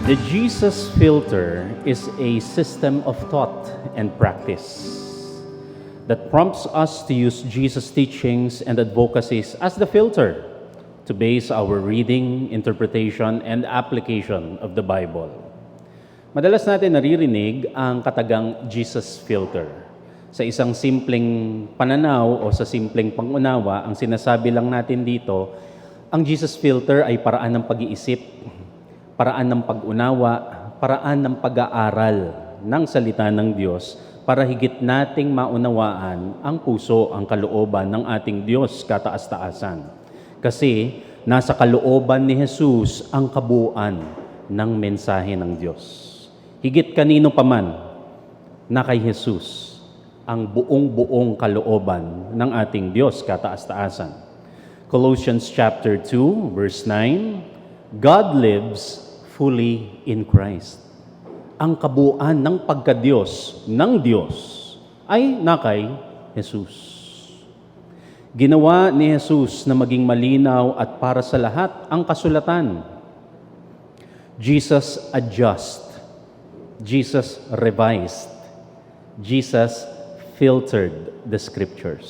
The Jesus filter is a system of thought and practice that prompts us to use Jesus' teachings and advocacies as the filter to base our reading, interpretation, and application of the Bible. Madalas natin naririnig ang katagang Jesus filter. Sa isang simpleng pananaw o sa simpleng pangunawa, ang sinasabi lang natin dito, ang Jesus filter ay paraan ng pag-iisip, paraan ng pag-unawa, paraan ng pag-aaral ng salita ng Diyos para higit nating maunawaan ang puso, ang kalooban ng ating Diyos kataas-taasan. Kasi nasa kalooban ni Jesus ang kabuuan ng mensahe ng Diyos. Higit kanino paman na kay Jesus ang buong-buong kalooban ng ating Diyos kataas-taasan. Colossians chapter 2, verse 9, God lives fully in Christ. Ang kabuuan ng pagka-Diyos ng Diyos ay nakay Jesus. Ginawa ni Jesus na maging malinaw at para sa lahat ang kasulatan. Jesus adjust, Jesus revised, Jesus filtered the scriptures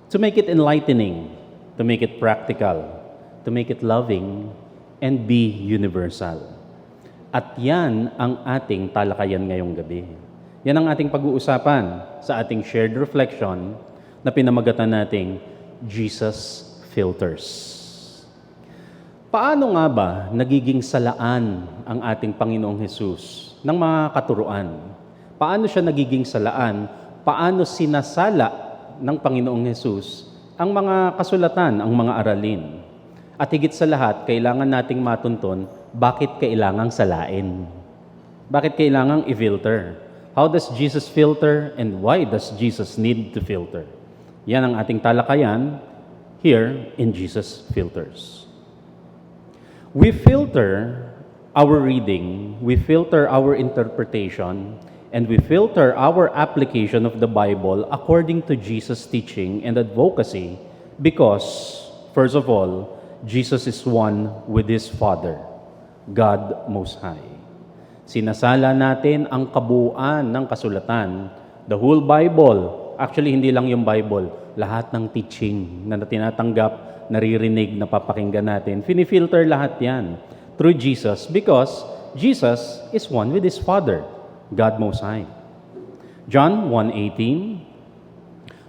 to make it enlightening, to make it practical, to make it loving, and be universal. At yan ang ating talakayan ngayong gabi. Yan ang ating pag-uusapan sa ating shared reflection na pinamagatan nating Jesus Filters. Paano nga ba nagiging salaan ang ating Panginoong Hesus ng mga katuruan? Paano siya nagiging salaan? Paano sinasala ng Panginoong Hesus ang mga kasulatan, ang mga aralin? At higit sa lahat, kailangan nating matunton bakit kailangang salain. Bakit kailangang i-filter? How does Jesus filter and why does Jesus need to filter? Yan ang ating talakayan here in Jesus Filters. We filter our reading, we filter our interpretation, and we filter our application of the Bible according to Jesus' teaching and advocacy because, first of all, Jesus is one with His Father, God Most High. Sinasala natin ang kabuuan ng kasulatan, the whole Bible. Actually, hindi lang yung Bible, lahat ng teaching na tinatanggap, naririnig, napapakinggan natin. Finifilter lahat yan through Jesus because Jesus is one with His Father, God Most High. John 1:18,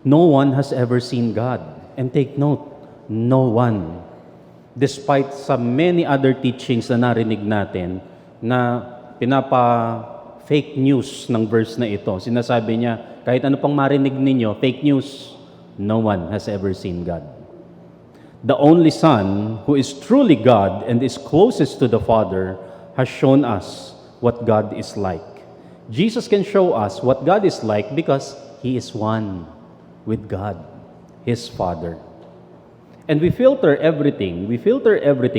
no one has ever seen God. And take note, no one. Despite sa many other teachings na narinig natin na pinapa-fake news ng verse na ito, sinasabi niya, kahit ano pang marinig ninyo, fake news, no one has ever seen God. The only Son, who is truly God and is closest to the Father, has shown us what God is like. Jesus can show us what God is like because He is one with God, His Father. And we filter everything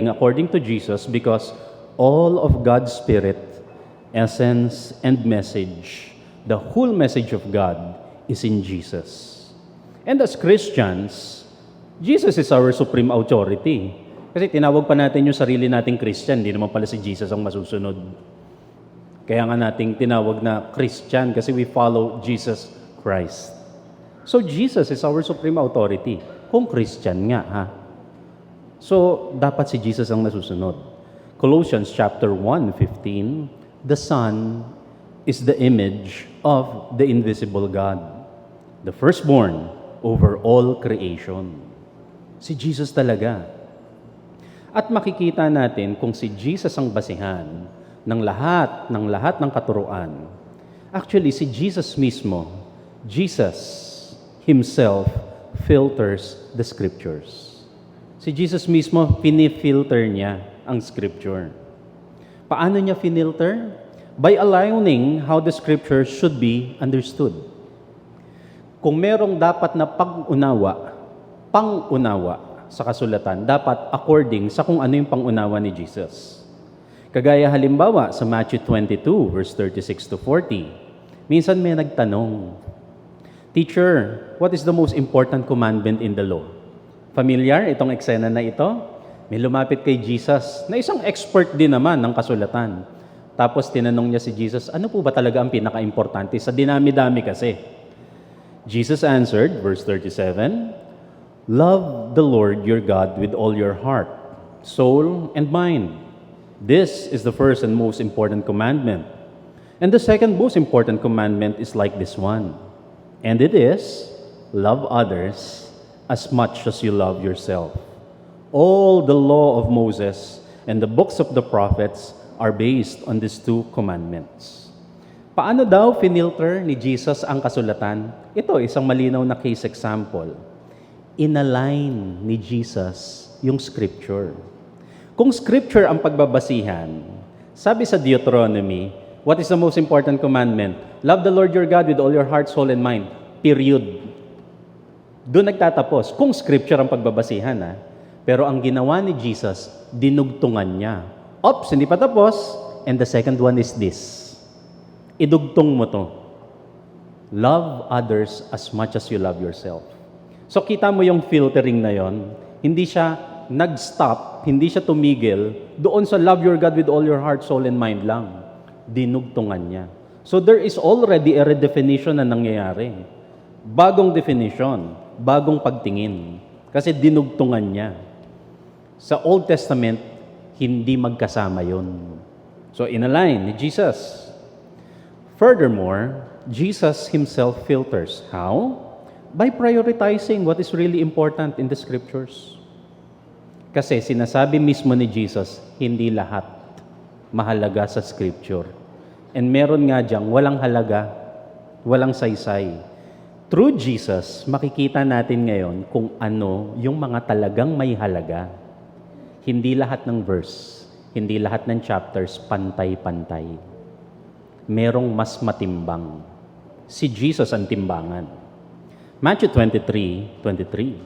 according to Jesus because all of God's Spirit, essence, and message, the whole message of God is in Jesus. And as Christians, Jesus is our supreme authority. Kasi tinawag pa natin yung sarili nating Christian, hindi naman pala si Jesus ang masusunod. Kaya nga nating tinawag na Christian kasi we follow Jesus Christ. So Jesus is our supreme authority. Kung Christian nga, ha? So, dapat si Jesus ang nasusunod. Colossians chapter 1:15, the Son is the image of the invisible God, the firstborn over all creation. Si Jesus talaga. At makikita natin kung si Jesus ang basihan ng lahat ng katuruan. Actually, si Jesus mismo, Jesus Himself, filters the scriptures. Si Jesus mismo, pinifilter niya ang scripture. Paano niya finilter? By aligning how the scripture should be understood. Kung merong dapat na pangunawa sa kasulatan, dapat according sa kung ano yung pangunawa ni Jesus. Kagaya halimbawa sa Matthew 22, verse 36 to 40, minsan may nagtanong, Teacher, what is the most important commandment in the law? Familiar itong eksena na ito? May lumapit kay Jesus na isang expert din naman ng kasulatan. Tapos tinanong niya si Jesus, ano po ba talaga ang pinaka-importante? Sa dinami-dami kasi. Jesus answered, verse 37, "Love the Lord your God with all your heart, soul, and mind. This is the first and most important commandment. And the second most important commandment is like this one. And it is, love others as much as you love yourself. All the law of Moses and the books of the prophets are based on these two commandments." Paano daw finilter ni Jesus ang kasulatan? Ito, isang malinaw na case example. Inalign ni Jesus yung scripture. Kung scripture ang pagbabasihan, sabi sa Deuteronomy, what is the most important commandment? Love the Lord your God with all your heart, soul, and mind. Period. Doon nagtatapos. Kung scripture ang pagbabasihan, ha? Pero ang ginawa ni Jesus, dinugtungan niya. Oops, hindi pa tapos. And the second one is this. Idugtong mo to. Love others as much as you love yourself. So kita mo yung filtering na yon. Hindi siya nag-stop, hindi siya tumigil doon sa love your God with all your heart, soul, and mind lang. Dinugtungan niya. So there is already a redefinition na nangyayari. Bagong definition, bagong pagtingin. Kasi dinugtungan niya. Sa Old Testament, hindi magkasama yun. So inalign ni Jesus. Furthermore, Jesus himself filters. How? By prioritizing what is really important in the scriptures. Kasi sinasabi mismo ni Jesus, hindi lahat mahalaga sa scripture. And meron nga diyang walang halaga, walang saysay. Through Jesus, makikita natin ngayon kung ano yung mga talagang may halaga. Hindi lahat ng verse, hindi lahat ng chapters pantay-pantay. Merong mas matimbang. Si Jesus ang timbangan. Matthew 23:23.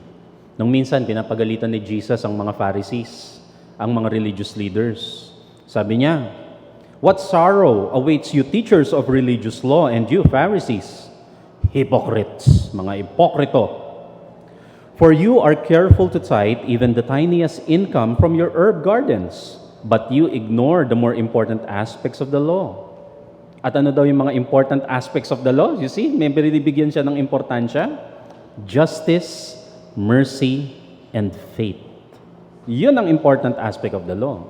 Nung minsan, pinapagalitan ni Jesus ang mga Pharisees, ang mga religious leaders. Sabi niya, "What sorrow awaits you teachers of religious law and you Pharisees? Hypocrites, mga ipokrito. For you are careful to tithe even the tiniest income from your herb gardens, but you ignore the more important aspects of the law." At ano daw yung mga important aspects of the law? You see, may binibigyan siya ng importansya. Justice, mercy, and faith. Yun ang important aspect of the law.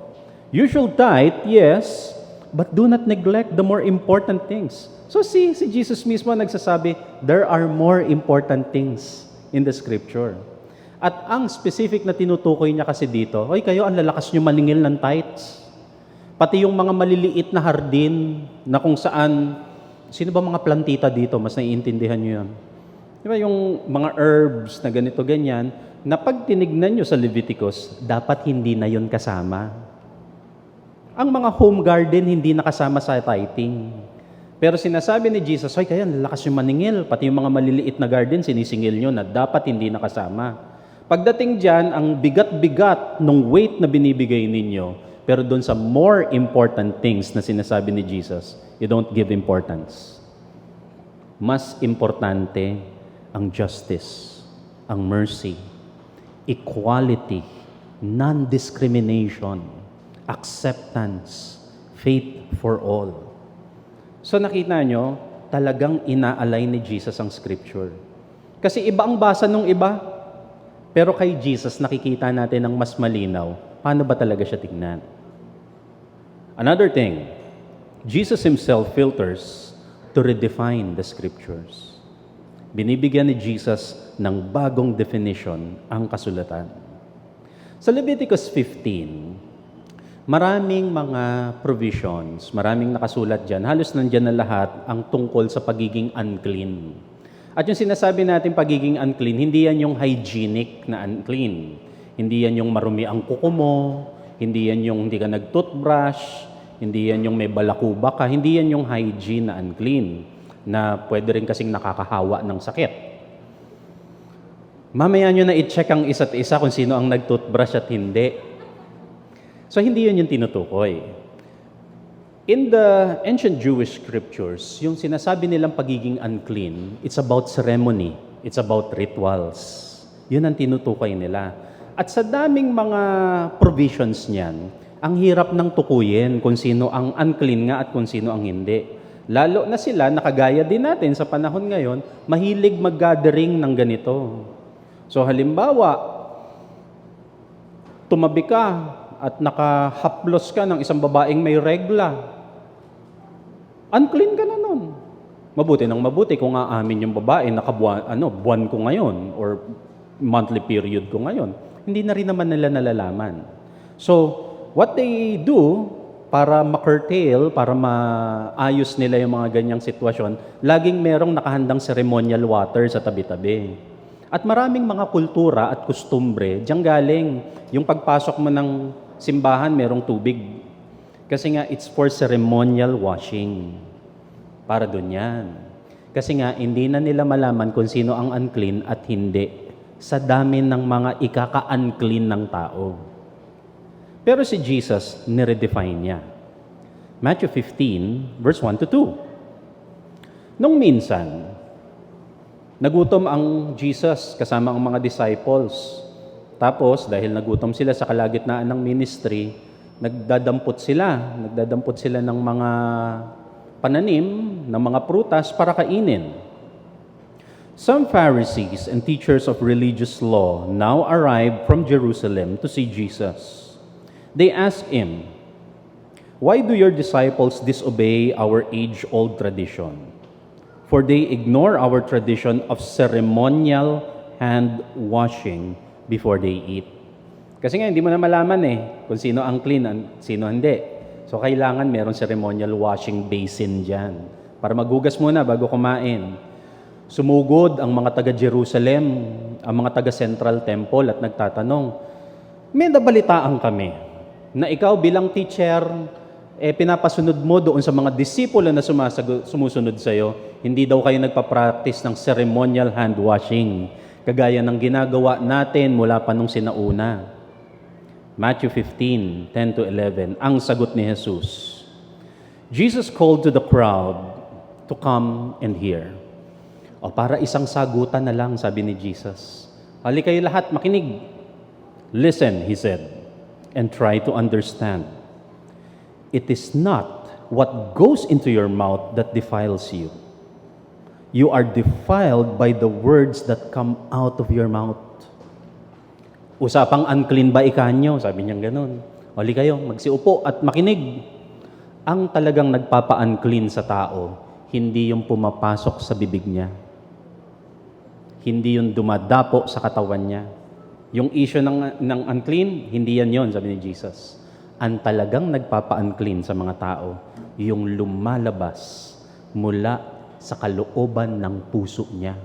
You should tithe, yes, but do not neglect the more important things. So si Jesus mismo nagsasabi, there are more important things in the scripture. At ang specific na tinutukoy niya kasi dito, "Hoy kayo, ang lalakas nyo maningil ng tithes." Pati yung mga maliliit na hardin na kung saan, sino ba mga plantita dito? Mas naiintindihan nyo yan. Di ba yung mga herbs na ganito, ganyan, na pag tinignan nyo sa Leviticus, dapat hindi na yun kasama. Ang mga home garden, hindi nakasama sa tithing. Pero sinasabi ni Jesus, "Hoy kayo, lalakas yung maningil." Pati yung mga maliliit na garden, sinisingil nyo na dapat hindi nakasama. Pagdating dyan, ang bigat-bigat ng weight na binibigay ninyo, pero doon sa more important things na sinasabi ni Jesus, you don't give importance. Mas importante ang justice, ang mercy, equality, non-discrimination, acceptance, faith for all. So nakita nyo, talagang ina-align ni Jesus ang scripture. Kasi iba ang basa nung iba, pero kay Jesus nakikita natin ang mas malinaw. Paano ba talaga siya tignan? Another thing, Jesus himself filters to redefine the scriptures. Binibigyan ni Jesus ng bagong definition ang kasulatan. Sa Leviticus 15, maraming mga provisions, maraming nakasulat dyan. Halos nandyan na lahat ang tungkol sa pagiging unclean. At yung sinasabi natin pagiging unclean, hindi yan yung hygienic na unclean. Hindi yan yung marumi ang kuko mo, hindi yan yung hindi ka nag-toothbrush, hindi yan yung may balakuba ka, hindi yan yung hygiene na unclean, na pwede rin kasing nakakahawa ng sakit. Mamaya nyo na i-check ang isa't isa kung sino ang nag-toothbrush at hindi. So hindi yun yung tinutukoy. In the ancient Jewish scriptures, yung sinasabi nilang pagiging unclean, it's about ceremony, it's about rituals. Yun ang tinutukoy nila. At sa daming mga provisions niyan, ang hirap ng tukuyin kung sino ang unclean nga at kung sino ang hindi. Lalo na sila, nakagaya din natin sa panahon ngayon, mahilig mag-gathering ng ganito. So halimbawa, tumabi ka at nakahaplos ka ng isang babaeng may regla. Unclean ka na nun. Mabuti ng mabuti kung aamin yung babae, buwan ko ngayon or monthly period ko ngayon. Hindi na rin naman nila nalalaman. So, what they do para ma-curtail, para maayos nila yung mga ganyang sitwasyon, laging merong nakahandang ceremonial water sa tabi-tabi. At maraming mga kultura at kustumbre, diyan galing. Yung pagpasok mo ng simbahan, merong tubig. Kasi nga, it's for ceremonial washing. Para dun yan. Kasi nga, hindi na nila malaman kung sino ang unclean at hindi sa dami ng mga ikaka-unclean ng tao. Pero si Jesus, niredefine niya. Matthew 15, verse 1 to 2. Nung minsan, nagutom ang Jesus kasama ang mga disciples. Tapos, dahil nagutom sila sa kalagitnaan ng ministry, nagdadampot sila ng mga pananim, ng mga prutas para kainin. Some Pharisees and teachers of religious law now arrived from Jerusalem to see Jesus. They asked him, "Why do your disciples disobey our age-old tradition? For they ignore our tradition of ceremonial hand-washing before they eat." Kasi nga, hindi mo na malaman kung sino ang clean at sino hindi. So, kailangan meron ceremonial washing basin dyan para maghugas muna bago kumain. Sumugod ang mga taga-Jerusalem, ang mga taga-Central Temple at nagtatanong, may nabalitaan kami na ikaw bilang teacher, pinapasunod mo doon sa mga disipulo na sumusunod sa iyo, hindi daw kayo nagpa-practice ng ceremonial hand washing, kagaya ng ginagawa natin mula pa nung sinauna. Matthew 15, 10 to 11, ang sagot ni Jesus. Jesus called to the crowd to come and hear. O para isang sagutan na lang, sabi ni Jesus. Hali kayo lahat, makinig. Listen, he said, and try to understand. It is not what goes into your mouth that defiles you. You are defiled by the words that come out of your mouth. Usapang unclean ba ikanyo? Sabi niya ganun. Hali kayo, magsiupo at makinig. Ang talagang nagpapa-unclean sa tao, hindi yung pumapasok sa bibig niya. Hindi yung dumadapo sa katawan niya. Yung issue ng unclean, hindi yan yon, sabi ni Jesus. Ang talagang nagpapa-unclean sa mga tao, yung lumalabas mula sa kalooban ng puso niya.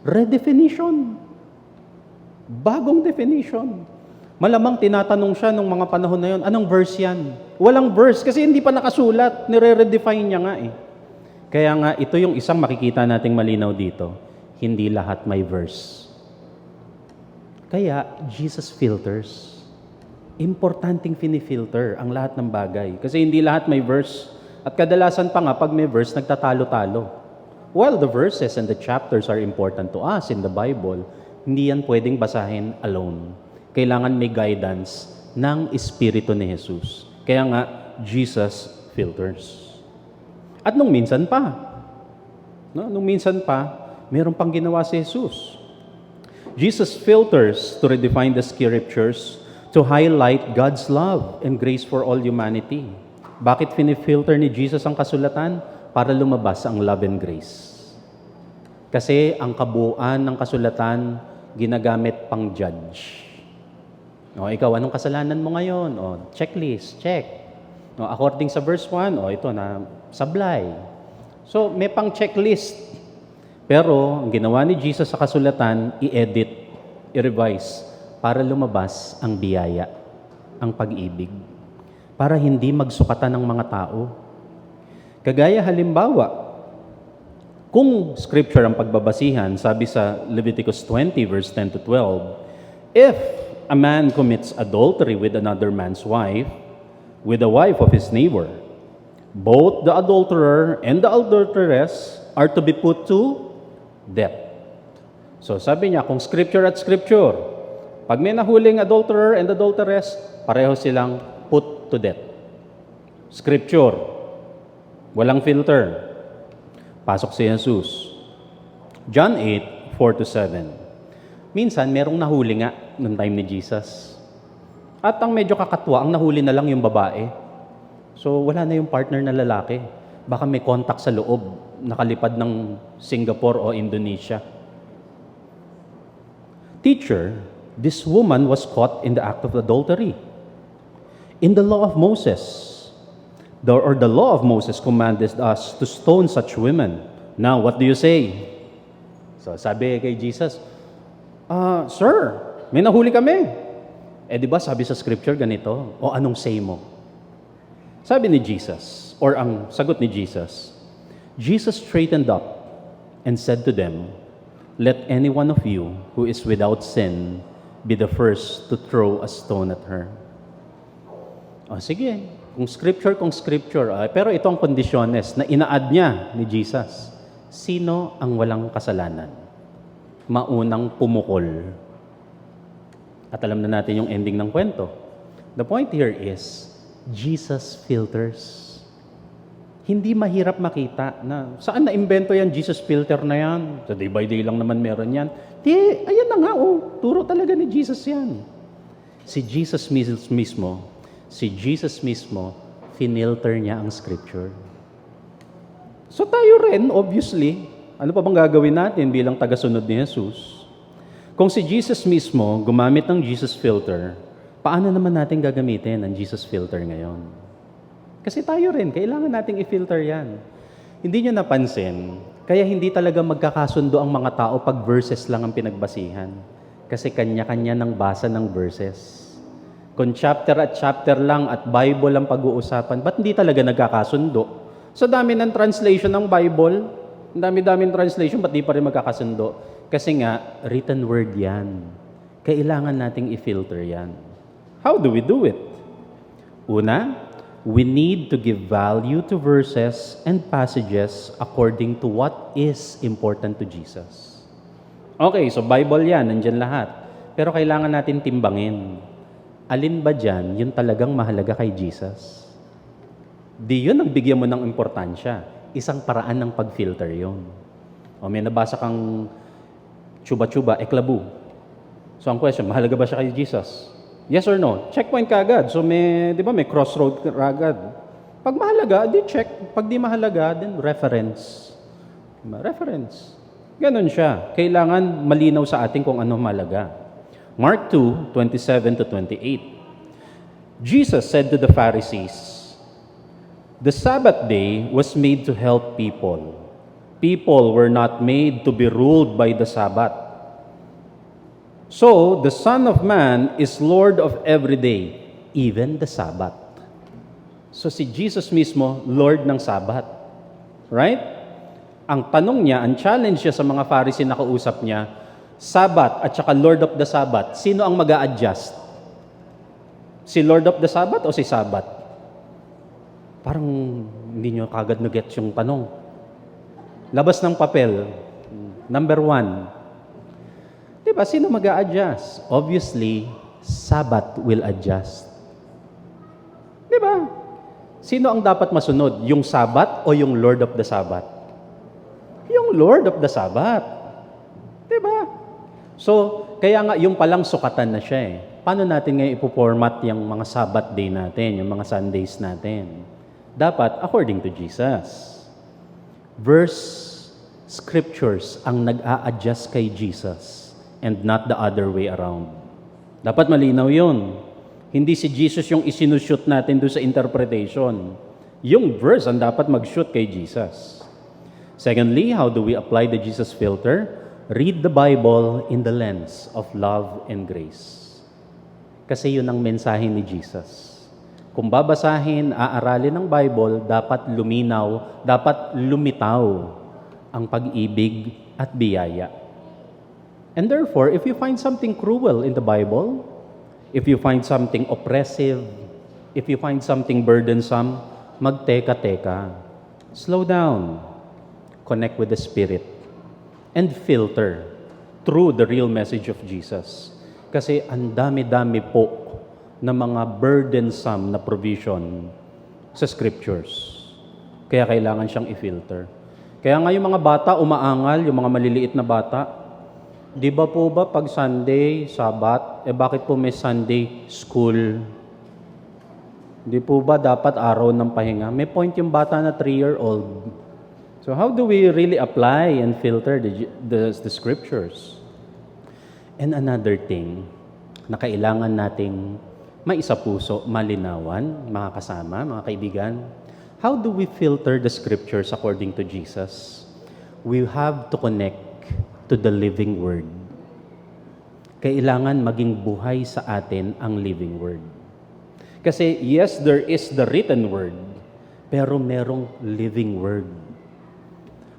Redefinition. Bagong definition. Malamang tinatanong siya nung mga panahon na yon, anong verse yan? Walang verse kasi hindi pa nakasulat. Nire-redefine niya nga Kaya nga, ito yung isang makikita nating malinaw dito. Hindi lahat may verse. Kaya, Jesus filters. Importanteng finifilter ang lahat ng bagay. Kasi hindi lahat may verse. At kadalasan pa nga, pag may verse, nagtatalo-talo. While the verses and the chapters are important to us in the Bible, hindi yan pwedeng basahin alone. Kailangan may guidance ng Espiritu ni Jesus. Kaya nga, Jesus filters. At nung minsan pa, meron pang ginawa si Jesus. Jesus filters to redefine the scriptures to highlight God's love and grace for all humanity. Bakit finifilter ni Jesus ang kasulatan? Para lumabas ang love and grace. Kasi ang kabuuan ng kasulatan, ginagamit pang judge. Ikaw, anong kasalanan mo ngayon? Checklist, check. According sa verse 1, ito na, sablay. So, may pang checklist. Pero, ang ginawa ni Jesus sa kasulatan, i-edit, i-revise, para lumabas ang biyaya, ang pag-ibig. Para hindi magsukatan ng mga tao. Kagaya halimbawa, kung scripture ang pagbabasihan, sabi sa Leviticus 20, verse 10 to 12, if a man commits adultery with another man's wife, with the wife of his neighbor, both the adulterer and the adulteress are to be put to death. So sabi niya, kung scripture at scripture, Pag may nahuling adulterer and adulteress, pareho silang put to death. Scripture. Walang filter. Pasok si Jesus. John 8:4-7. Minsan, merong nahuli nga noong time ni Jesus. At ang medyo kakatwa, ang nahuli na lang yung babae. So, wala na yung partner na lalaki. Baka may contact sa loob, nakalipad ng Singapore o Indonesia. Teacher, this woman was caught in the act of adultery. In the law of Moses, the law of Moses commanded us to stone such women. Now, what do you say? So, sabi kay Jesus, Sir, may nahuli kami. Di ba sabi sa scripture ganito? O anong say mo? Sabi ni Jesus, or ang sagot ni Jesus, Jesus straightened up and said to them, let any one of you who is without sin be the first to throw a stone at her. Sige, kung scripture. Pero ito ang kondisyones na ina-add niya ni Jesus. Sino ang walang kasalanan? Maunang pumukol. At alam na natin yung ending ng kwento. The point here is, Jesus filters. Hindi mahirap makita na saan na-imbento yan, Jesus filter na yan. Sa day by day lang naman meron yan. Ayan na nga, turo talaga ni Jesus yan. Si Jesus mismo, finilter niya ang scripture. So tayo rin, obviously, ano pa bang gagawin natin bilang tagasunod ni Jesus? Kung si Jesus mismo gumamit ng Jesus filter, paano naman natin gagamitin ang Jesus filter ngayon? Kasi tayo rin, kailangan nating i-filter yan. Hindi nyo napansin, kaya hindi talaga magkakasundo ang mga tao pag verses lang ang pinagbasihan. Kasi kanya-kanya ng basa ng verses. Kung chapter at chapter lang at Bible ang pag-uusapan, ba't hindi talaga nagkakasundo? Sa dami ng translation ng Bible, ang dami-daming translation, ba't di pa rin magkakasundo? Kasi nga, written word yan. Kailangan nating i-filter yan. How do we do it? Una, we need to give value to verses and passages according to what is important to Jesus. Okay, so Bible yan, nandyan lahat. Pero kailangan natin timbangin. Alin ba dyan yung talagang mahalaga kay Jesus? Di yun ang bigyan mo ng importansya. Isang paraan ng pag-filter yun. O may nabasa kang chuba-chuba, eklabu. So ang question, mahalaga ba siya kay Jesus? Yes or no? Checkpoint ka agad. So di ba may crossroad ka agad. Pag mahalaga, di check. Pag di mahalaga, then reference. Reference. Ganon siya. Kailangan malinaw sa atin kung ano mahalaga. Mark 2:27-28. Jesus said to the Pharisees, the Sabbath day was made to help people. People were not made to be ruled by the Sabbath. So, the Son of Man is Lord of every day, even the Sabbath. So, si Jesus mismo, Lord ng Sabbath. Right? Ang tanong niya, ang challenge niya sa mga Pharisee na kausap niya, Sabbath at saka Lord of the Sabbath, sino ang mag-a-adjust? Si Lord of the Sabbath o si Sabbath? Parang hindi nyo kagad na-gets yung tanong. Labas ng papel. Number 1. Diba, sino mag-a-adjust? Obviously, Sabbath will adjust. Diba? Sino ang dapat masunod? Yung Sabbath o yung Lord of the Sabbath? Yung Lord of the Sabbath. Diba? So, kaya nga yung palang sukatan na siya eh. Paano natin ngayon ipoformat yung mga Sabbath day natin, yung mga Sundays natin? Dapat according to Jesus. Scriptures ang nag-a-adjust kay Jesus and not the other way around. Dapat malinaw yun. Hindi si Jesus yung isinushoot natin doon sa interpretation. Yung verse ang dapat mag-shoot kay Jesus. Secondly, how do we apply the Jesus filter? Read the Bible in the lens of love and grace. Kasi yun ang mensahe ni Jesus. Kung babasahin, aaralin ng Bible, dapat luminaw, dapat lumitaw ang pag-ibig at biyaya. And therefore, if you find something cruel in the Bible, if you find something oppressive, if you find something burdensome, magteka-teka. Slow down. Connect with the Spirit. And filter through the real message of Jesus. Kasi ang dami-dami po na mga burdensome na provision sa scriptures. Kaya kailangan siyang i-filter. Kaya nga yung mga bata umaangal, yung mga maliliit na bata, di ba po ba pag Sunday, Sabat, bakit po may Sunday school? Di po ba dapat araw ng pahinga? May point yung bata na 3-year-old. So how do we really apply and filter the scriptures? And another thing na kailangan nating maisapuso, malinawan, mga kasama, mga kaibigan, how do we filter the scriptures according to Jesus? We have to connect to the living word. Kailangan maging buhay sa atin ang living word. Kasi yes, there is the written word, pero merong living word.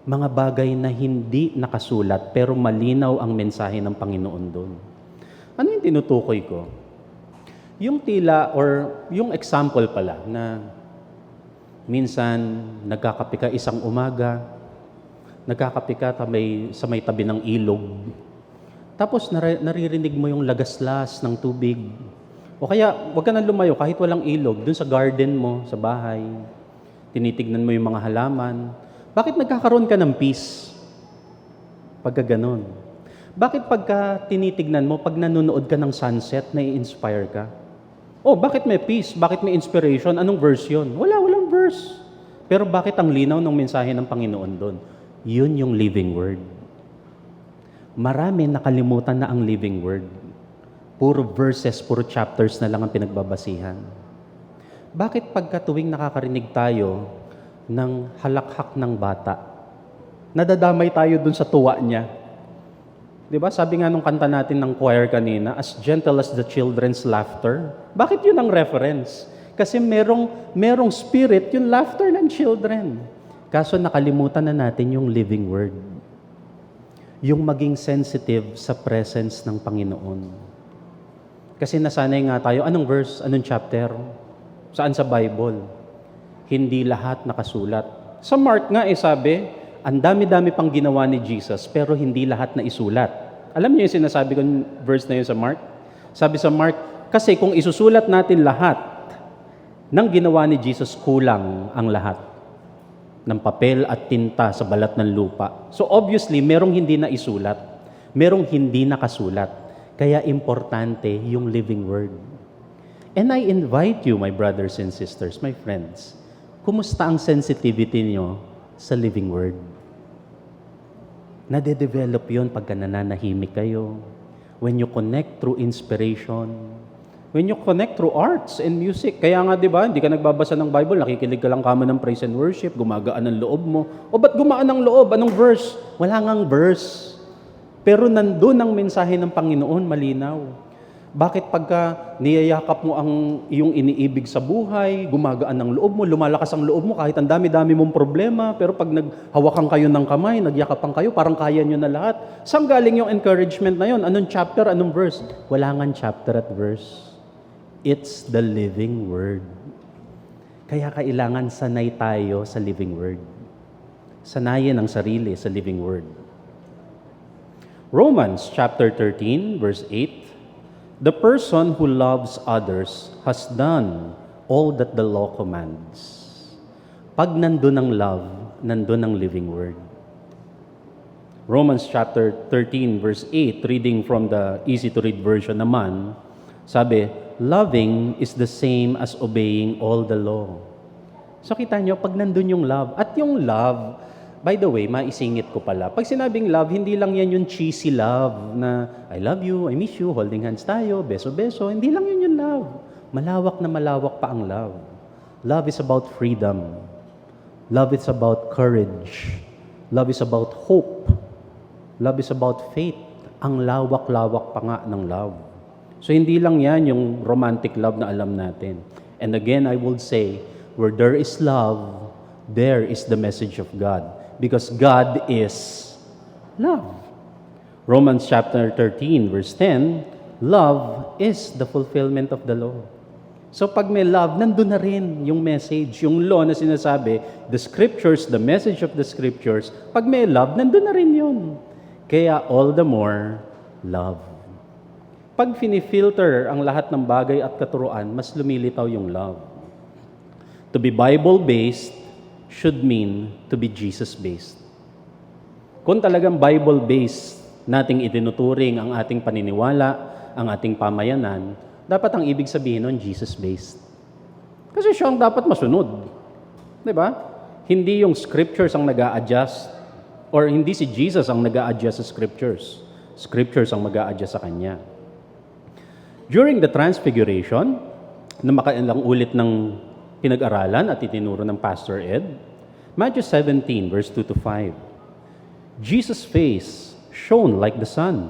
Mga bagay na hindi nakasulat, pero malinaw ang mensahe ng Panginoon doon. Ano yung tinutukoy ko? Yung tila or yung example pala na minsan nagkakape ka isang umaga, nagkakape ka sa may tabi ng ilog, tapos naririnig mo yung lagaslas ng tubig. O kaya, huwag ka nang lumayo kahit walang ilog, dun sa garden mo, sa bahay. Tinitignan mo yung mga halaman. Bakit nagkakaroon ka ng peace? Pagka ganon. Bakit pagka tinitignan mo, pag nanonood ka ng sunset, nai-inspire ka? Oh, bakit may peace? Bakit may inspiration? Anong verse yun? Walang verse. Pero bakit ang linaw ng mensahe ng Panginoon doon? Yun yung living word. Marami nakalimutan na ang living word. Puro verses, puro chapters na lang ang pinagbabasihan. Bakit pagka tuwing nakakarinig tayo ng halakhak ng bata, nadadamay tayo dun sa tuwa niya? Diba? Sabi nga nung kanta natin ng choir kanina, as gentle as the children's laughter. Bakit yun ang reference? Kasi merong spirit yung laughter ng children. Kaso nakalimutan na natin yung living word. Yung maging sensitive sa presence ng Panginoon. Kasi nasanay nga tayo, anong verse, anong chapter? Saan sa Bible? Hindi lahat nakasulat. Sa Mark nga sabi, ang dami-dami pang ginawa ni Jesus, pero hindi lahat na isulat. Alam niyo yung sinasabi kong verse na yun sa Mark? Sabi sa Mark, kasi kung isusulat natin lahat ng ginawa ni Jesus, kulang ang lahat ng papel at tinta sa balat ng lupa. So obviously, merong hindi na isulat, merong hindi nakasulat. Kaya importante yung living word. And I invite you, my brothers and sisters, my friends, kumusta ang sensitivity niyo sa living word? Nade-develop yun pagka nananahimik kayo. When you connect through inspiration. When you connect through arts and music. Kaya nga, di ba, hindi ka nagbabasa ng Bible, nakikinig ka lang kamo ng praise and worship, gumagaan ang loob mo. O ba't gumaan ang loob? Anong verse? Wala ngang verse. Pero nandun ang mensahe ng Panginoon, malinaw. Bakit pagka niyayakap mo ang iyong iniibig sa buhay, gumagaan ang loob mo, lumalakas ang loob mo kahit ang dami-dami mong problema, pero pag naghawakan kayo ng kamay, nagyakapan kayo, parang kaya nyo na lahat. Saan galing yung encouragement na yun? Anong chapter, anong verse? Wala ngang chapter at verse. It's the living word. Kaya kailangan sanay tayo sa living word. Sanayin ang sarili sa living word. Romans chapter 13, verse 8, the person who loves others has done all that the law commands. Pag nandun ang love, nandun ang living word. Romans chapter 13, verse 8, reading from the easy-to-read version naman, sabi, loving is the same as obeying all the law. So kita nyo, pag nandun yung love, at yung love, by the way, maisingit ko pala. Pag sinabing love, hindi lang yan yung cheesy love na I love you, I miss you, holding hands tayo, beso-beso. Hindi lang yun yung love. Malawak na malawak pa ang love. Love is about freedom. Love is about courage. Love is about hope. Love is about faith. Ang lawak-lawak pa nga ng love. So hindi lang yan yung romantic love na alam natin. And again, I would say, where there is love, there is the message of God. Because God is love. Romans chapter 13, verse 10, love is the fulfillment of the law. So pag may love, nandun na rin yung message, yung law na sinasabi, the scriptures, the message of the scriptures, pag may love, nandun na rin yun. Kaya all the more, love. pag finifilter ang lahat ng bagay at katuruan, mas lumilitaw yung love. To be Bible-based should mean to be Jesus-based. Kung talagang Bible-based nating itinuturing ang ating paniniwala, ang ating pamayanan, dapat ang ibig sabihin nun, Jesus-based. Kasi siya ang dapat masunod. Di ba? Hindi yung scriptures ang nag-a-adjust or hindi si Jesus ang nag-a-adjust sa scriptures. Scriptures ang mag-a-adjust sa Kanya. During the Transfiguration, na makailang ulit ng pinag-aralan at itinuro ng Pastor Ed, Matthew 17, verse 2 to 5. Jesus' face shone like the sun,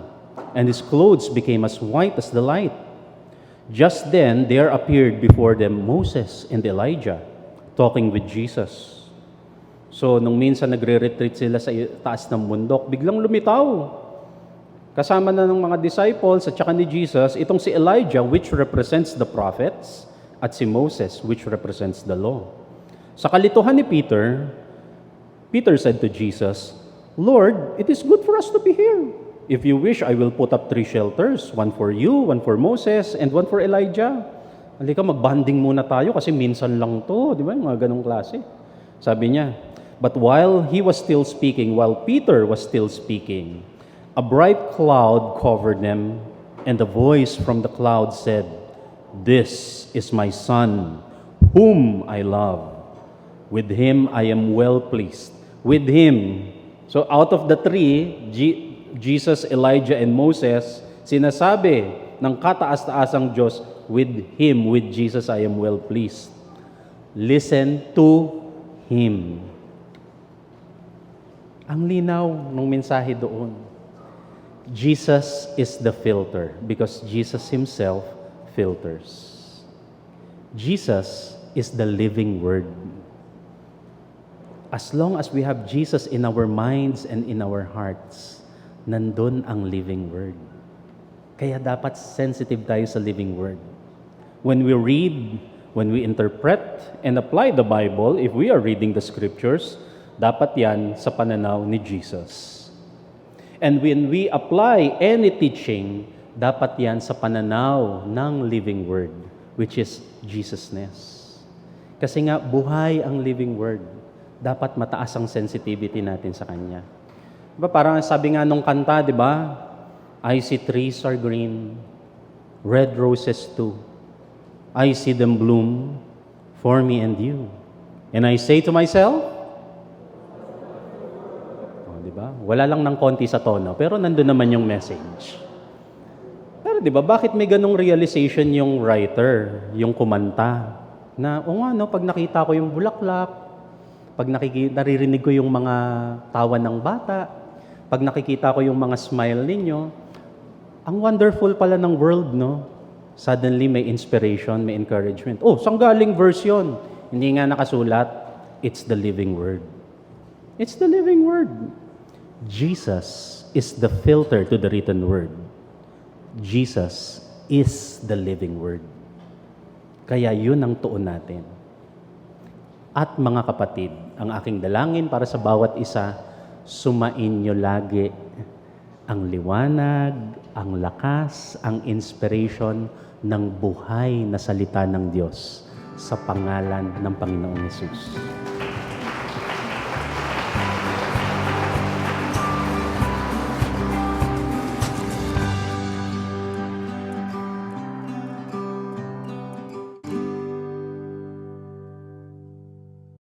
and his clothes became as white as the light. Just then, there appeared before them Moses and Elijah, talking with Jesus. So, nung minsan nagre-retreat sila sa taas ng bundok, biglang lumitaw. Kasama na ng mga disciples at saka ni Jesus, itong si Elijah, which represents the prophets, at si Moses, which represents the law. Sa kalituhan ni Peter, Peter said to Jesus, Lord, it is good for us to be here. If you wish, I will put up 3 shelters, one for you, one for Moses, and one for Elijah. Halika, mag-bonding muna tayo kasi minsan lang to, di ba? Mga ganong klase. Sabi niya, but while he was still speaking, while Peter was still speaking, a bright cloud covered them, and a voice from the cloud said, This is my Son, whom I love. With him I am well pleased. With him. So out of the 3, Jesus, Elijah, and Moses, sinasabi ng kataas-taasang Diyos, with him, with Jesus, I am well pleased. Listen to him. Ang linaw ng mensahe doon. Jesus is the filter because Jesus himself filters. Jesus is the living word. As long as we have Jesus in our minds and in our hearts, nandun ang living word. Kaya dapat sensitive tayo sa living word. When we read, when we interpret and apply the Bible, if we are reading the scriptures, dapat yan sa pananaw ni Jesus. And when we apply any teaching, dapat yan sa pananaw ng living word, which is Jesusness. Kasi nga, buhay ang living word. Dapat mataas ang sensitivity natin sa Kanya. Diba, parang sabi nga nung kanta, di ba? I see trees are green, red roses too. I see them bloom for me and you. And I say to myself, diba? Wala lang ng konti sa tono, pero nandun naman yung message. Pero diba, bakit may ganong realization yung writer, yung kumanta, na, pag nakita ko yung bulaklak, pag naririnig ko yung mga tawa ng bata, pag nakikita ko yung mga smile ninyo, ang wonderful pala ng world, no? Suddenly may inspiration, may encouragement. Saan galing verse yun? Hindi nga nakasulat, it's the living word. It's the living word. Jesus is the filter to the written word. Jesus is the living word. Kaya yun ang tuon natin. At mga kapatid, ang aking dalangin para sa bawat isa, sumain nyo lagi ang liwanag, ang lakas, ang inspiration ng buhay na salita ng Diyos sa pangalan ng Panginoong Hesus.